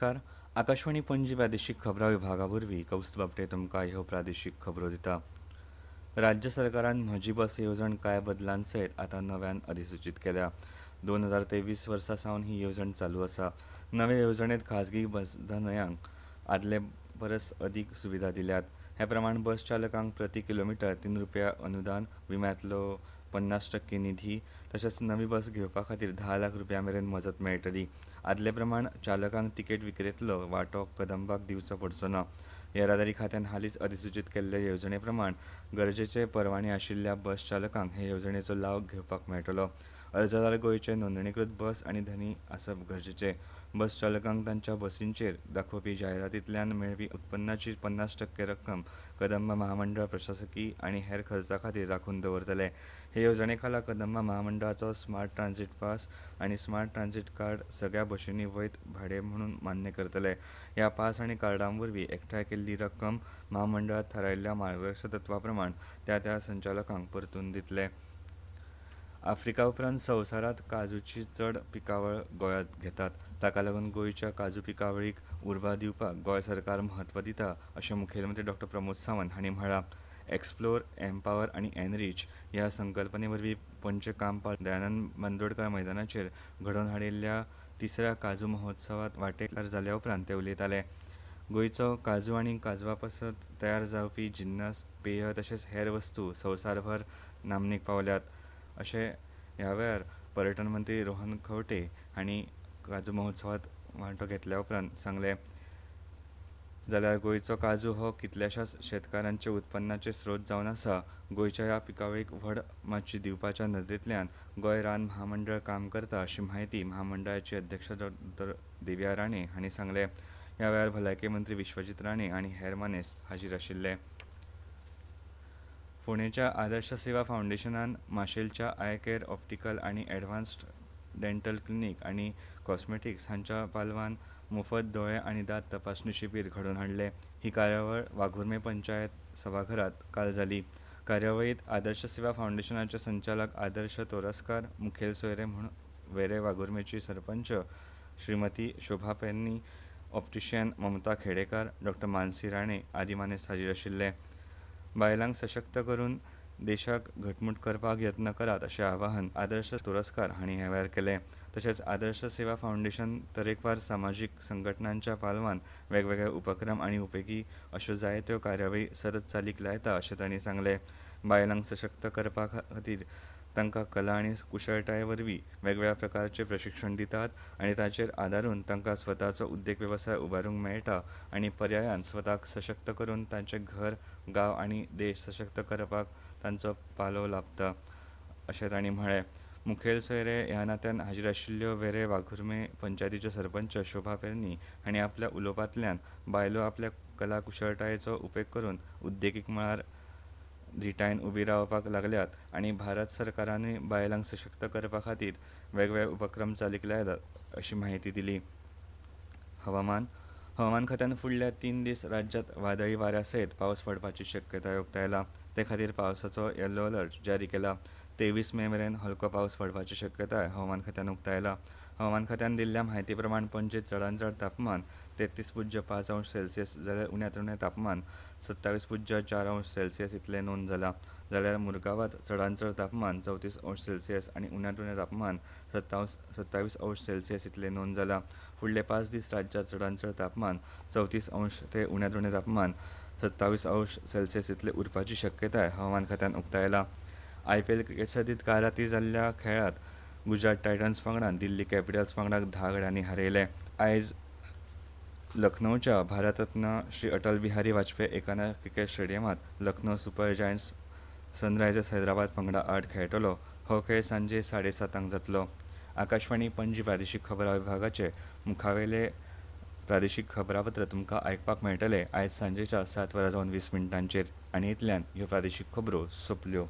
नमस्कार. आकाशवाणी पणजी प्रादेशीक खबरां विभागा वरवीं कौस्तुभ आपटे तुमकां ह्यो प्रादेशीक खबरो दिता. राज्य सरकारान म्हजी बस येवजण कांय बदलां सयत आतां नव्यान अधिसुचीत केल्या. 2023 वर्सा सावन ही येवजण चालू आसा. नवे येवजणेंत खाजगी बसधनयांक आदले परस अदीक सुविधा दिल्यात. हे प्रमाण बस चालकांक प्रति किलोमीटर ₹3 अनुदान, विम्यांतलो 50% निधी, तशेंच नवी बस घेवपा खातीर ₹10 लाख मेरेन मजत मेळटली. आदले प्रमाण चालकांक तिकेट विक्रेतलो वांटो कदंबाक दिवचो पडचो ना. येरादारी खात्यान हालींच अधिसुचीत केल्ले येवजणे प्रमाण गरजेचे परवाने आशिल्ल्या बस चालकांक हे येवजणेचो लाव घेवपाक मेळटलो. अर्जदार गोंयचे नोंदणीकृत बस आनी धनी आसप गरजेचे. बस चालकांक तांच्या बसींचेर दाखोवपी जायरातींतल्यान मेळपी उत्पन्नाची 50% रक्कम कदंबा महामंडळ प्रशासकी आनी हेर खर्चा खातीर राखून दवरतले. हे येवजणे खाला कदंबा महामंडळाचो स्मार्ट ट्रान्झिट पास आनी स्मार्ट ट्रान्झिट कार्ड सगळ्या बशींनी वैध भाडे म्हणून मान्य करतले. ह्या पास आनी कार्डां वरवीं एकठांय केल्ली रक्कम महामंडळात थारायिल्ल्या मार्गदर्शक तत्वां प्रमाण त्या संचालकांक परतून दितले. आफ्रिका उपरांत संवसारांत काजूची चड पिकावळ गोंयांत घेतात. ताका लागून गोंयच्या काजू पिकावळीक उर्बा दिवपाक गोंय सरकार म्हत्व दिता अशें मुखेलमंत्री डॉ. प्रमोद सावंत हांणी म्हळां. एक्सप्लोर, एम्पावर आनी एनरीच ह्या संकल्पने वरवीं पणजे कामपाल दयानंद बांदोडकार मैदानाचेर घडोवन हाडिल्ल्या तिसऱ्या काजू महोत्सवांत वांटेकार जाल्या उपरांत ते उलयताले. गोंयचो काजू आनी काजवा पासत तयार जावपी जिन्नस, पेय तशेंच हेर वस्तू संवसारभर नामनेक पावल्यात अशें ह्या वेळार पर्यटन मंत्री रोहन खंवटे हांणी काजू महोत्सवांत वांटो घेतल्या उपरांत सांगलें. जाल्यार गोंयचो काजू हो कितल्याशाच शेतकारांचे उत्पन्नाचे स्रोत जावन आसा. गोंयच्या ह्या पिकावळीक व्हड माची दिवपाच्या नदरेंतल्यान गोंय रान महामंडळ काम करता अशी माहिती महामंडळाची अध्यक्ष डॉ. दिव्या राणे हांणी सांगलें. ह्या वेळार भलायकी मंत्री विश्वजीत राणे आनी हेर मानेस्त हाजीर आशिल्ले. फोंडेंच्या आदर्श सेवा फावंडेशनान माशेलच्या आय केअर ऑप्टिकल आनी एडवान्स्ड डेंटल क्लिनीक आनी कॉस्मेटिक्स हांच्या पालवान मोफत दोळे आनी दांत तपासणी शिबीर घडोवन हाडलें. ही कार्यावळ वाघुर्मे पंचायत सभाघरांत काल जाली. कार्यावळींत आदर्श सेवा फावंडेशनाचे संचालक आदर्श तोरसकार, मुखेल सोयरे म्हूण वेरे वाघुर्मेची सरपंच श्रीमती शोभा पेर्नी, ऑप्टिशियन ममता खेडेकार, डॉ. मानसी राणे आदी मानेस्त हाजीर आशिल्ले. बायलांक सशक्त करून देशाक घटमूट करपाक यत्न करात अशें आवाहन आदर्श तोरसकार हांणी ह्या वेळार केलें. तशेंच आदर्श सेवा फावंडेशन तरेकवार सामाजीक संघटनांच्या पालवान वेगवेगळे उपक्रम आनी उपेगी अश्यो जायत्यो कार्यावळी सतत चालीक लायता अशें तांणी सांगलें. बायलांक सशक्त करपा खातीर तांकां कला आनी कुशळटाये वरवीं वेगवेगळ्या प्रकारचें प्रशिक्षण दितात आनी ताचेर आदारून तांकां स्वताचो उद्देग वेवसाय उबारूंक मेळटा आनी पर्यायान स्वताक सशक्त करून तांचें घर, गांव आनी देश सशक्त करपाक तांचो पालव लाभता अशें तांणी म्हळें. मुखेल सोयरे ह्या नात्यान हाजीर आशिल्ल्यो वेरे वाघुर्मे पंचायतीच्यो सरपंच शोभा पेर्नी हांणी आपल्या उलोवपांतल्यान बायलो आपल्या कला कुशळटायेचो उपेग करून उद्देगीक मळार धिटायेन उबी रावपाक लागल्यात आनी भारत सरकारानूय बायलांक सशक्त करपा खातीर वेगवेगळे उपक्रम चालीक लायतात अशी माहिती दिली. हवामान खात्यान फुडल्या 3 दीस राज्यांत वादळी वाऱ्या सयत पावस पडपाची शक्यताय उक्तायला. ते खातीर पावसाचो येलो अलर्ट जारी केला. 23 मे मेरेन हलको पावस पडपाची शक्यताय हवामान खात्यान उक्तायला. हवामान खात्यान दिल्ल्या म्हायती प्रमाण पणजेंत चडांत चड तापमान 33.5 अंश सेल्सियस जाल्यार उण्यांत उणें तापमान 27.4 अंश सेल्सियस इतलें नोंद जालां. जाल्यार मुरगांवांत चडांत चड तापमान 34 अंश सेल्सियस आनी उण्यांत उणें तापमान 27 अंश सेल्सियस इतलें नोंद जालां. फुडले 5 दीस राज्यांत चडांत चड तापमान 34 अंश ते उण्यांत उणें तापमान 27 अंश सेल्सियस इतले उरपाची शक्यताय हवामान खात्यान उक्तायला. IPL क्रिकेट सर्तींत काल रातीं जाल्ल्या खेळांत गुजरात टायटन्स पंगडान दिल्ली कॅपिटल्स पंगडाक 10 गड्यांनी हारयलें. आयज लखनौच्या भारतरत्न श्री अटल बिहारी वाजपेयी एकाना क्रिकेट स्टेडियमांत Lucknow super giants Sunrisers Hyderabad पंगडा आड खेळटलो. हो खेळ सांजे 7:30 जातलो. आकाशवाणी पणजी प्रादेशीक खबरां विभागाचे मुखावेले प्रादेशीक खबरापत्र तुमकां आयकपाक मेळटले आयज सांजेच्या 7:20 आनी इतल्यान ह्यो प्रादेशीक खबरो सोंपल्यो.